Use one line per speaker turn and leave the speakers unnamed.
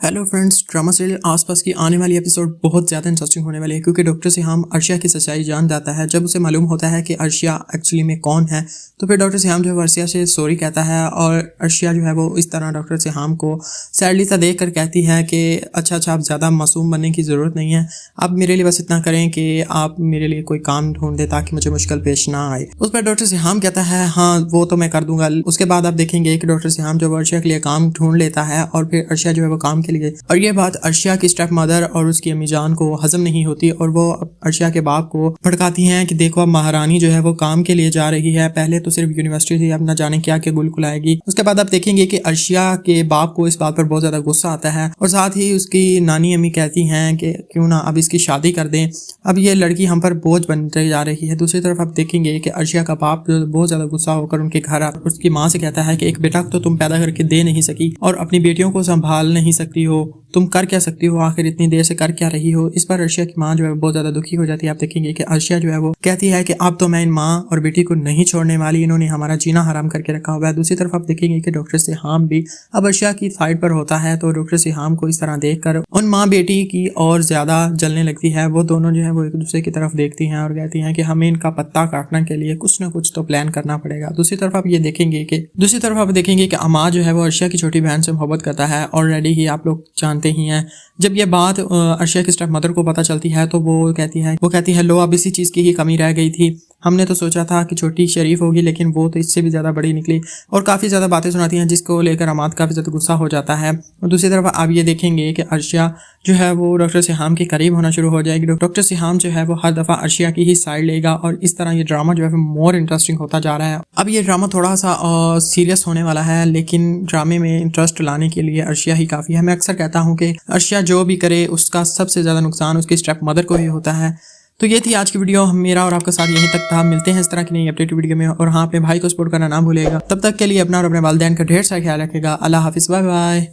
Hello friends, drama serial आसपास की आने वाली एपिसोड बहुत ज़्यादा इंटरेस्टिंग होने वाली है क्योंकि डॉक्टर सिहाम अर्शिया की सच्चाई जान जाता है। जब उसे मालूम होता है कि अर्शिया एक्चुअली में कौन है तो फिर डॉक्टर सिहाम जो है अर्शिया से सॉरी कहता है और अर्शिया जो है वो इस तरह डॉक्टर सिहाम को सैडली सा देख कर कहती है कि अच्छा आप ज़्यादा मासूम बनने की ज़रूरत नहीं है, आप मेरे लिए बस इतना करें कि आप मेरे लिए कोई काम ढूंढ दें ताकि मुझे मुश्किल पेश ना आए। उस पर डॉक्टर सिहाम कहता है हाँ वो तो मैं कर दूंगा। उसके बाद आप देखेंगे कि डॉक्टर सिहाम जो अर्शिया के लिए काम ढूंढ लेता है और फिर अर्शिया जो है वो काम के लिए, और ये बात अर्शिया की स्टेप मदर और उसकी अम्मी जान को हजम नहीं होती और वो अर्शिया के बाप को भड़काती हैं कि देखो अब महारानी जो है वो काम के लिए जा रही है, पहले तो सिर्फ यूनिवर्सिटी थी अब न जाने क्या क्या गुल खुलाएगी। उसके बाद आप देखेंगे कि अर्शिया के बाप को इस बात पर बहुत ज्यादा गुस्सा आता है और साथ ही उसकी नानी अम्मी कहती हैं कि क्यों ना अब इसकी शादी कर दें, अब ये लड़की हम पर बोझ बनते जा रही है। दूसरी तरफ आप देखेंगे कि अर्शिया का बाप बहुत ज्यादा गुस्सा होकर उनके घर आता है, उसकी माँ से कहता है कि एक बेटा तो तुम पैदा करके दे नहीं सकी और अपनी बेटियों को संभाल नहीं सकती हो, तुम कर क्या सकती हो, आखिर इतनी देर से कर क्या रही हो। इस पर अर्शिया की माँ जो है बहुत ज्यादा दुखी हो जाती है। आप देखेंगे कि अर्शिया जो है वो कहती है कि अब तो मैं इन माँ और बेटी को नहीं छोड़ने वाली, इन्होंने हमारा जीना हराम करके रखा हुआ है। दूसरी तरफ आप देखेंगे कि डॉक्टर सिहाम भी अब अर्शिया की साइड पर होता है तो डॉक्टर सिहाम को इस तरह देखकर उन माँ बेटी की और ज्यादा जलने लगती है। वो दोनों जो है वो एक दूसरे की तरफ देखती हैं और कहती हैं कि हमें इनका पत्ता काटने के लिए कुछ ना कुछ तो प्लान करना पड़ेगा। दूसरी तरफ आप देखेंगे कि अमा जो है वो अर्शिया की छोटी बहन से मोहब्बत करता है। ऑलरेडी ही आप लोग जानते ही हैं जब ये बात अर्शिया की स्टेप मदर को पता चलती है तो वो कहती है लो अब इसी चीज़ की ही कमी रह गई थी, हमने तो सोचा था कि छोटी शरीफ होगी लेकिन वो तो इससे भी ज़्यादा बड़ी निकली, और काफ़ी ज़्यादा बातें सुनाती हैं जिसको लेकर अमाद काफ़ी ज़्यादा गुस्सा हो जाता है। और दूसरी तरफ आप ये देखेंगे कि अर्शिया जो है वो डॉक्टर सिहाम के करीब होना शुरू हो जाएगी। डॉक्टर सिहाम जो है वो हर दफ़ा अर्शिया की ही साइड लेगा और इस तरह ये ड्रामा जो है वो मोर इंटरेस्टिंग होता जा रहा है। अब ये ड्रामा थोड़ा सा सीरियस होने वाला है लेकिन ड्रामे में इंटरेस्ट लाने के लिए अर्शिया ही काफ़ी है। मैं अक्सर कहता हूँ कि अर्शिया जो भी करे उसका सबसे ज़्यादा नुकसान उसकी स्टेप मदर को ही होता है। तो ये थी आज की वीडियो, मेरा और आपका साथ यहीं तक था। मिलते हैं इस तरह की नई अपडेट वीडियो में, और हाँ अपने भाई को सपोर्ट करना ना भूलेगा। तब तक के लिए अपना और अपने वालिदैन का ढेर सारा ख्याल रखेगा। अल्लाह हाफिज़, बाय बाय।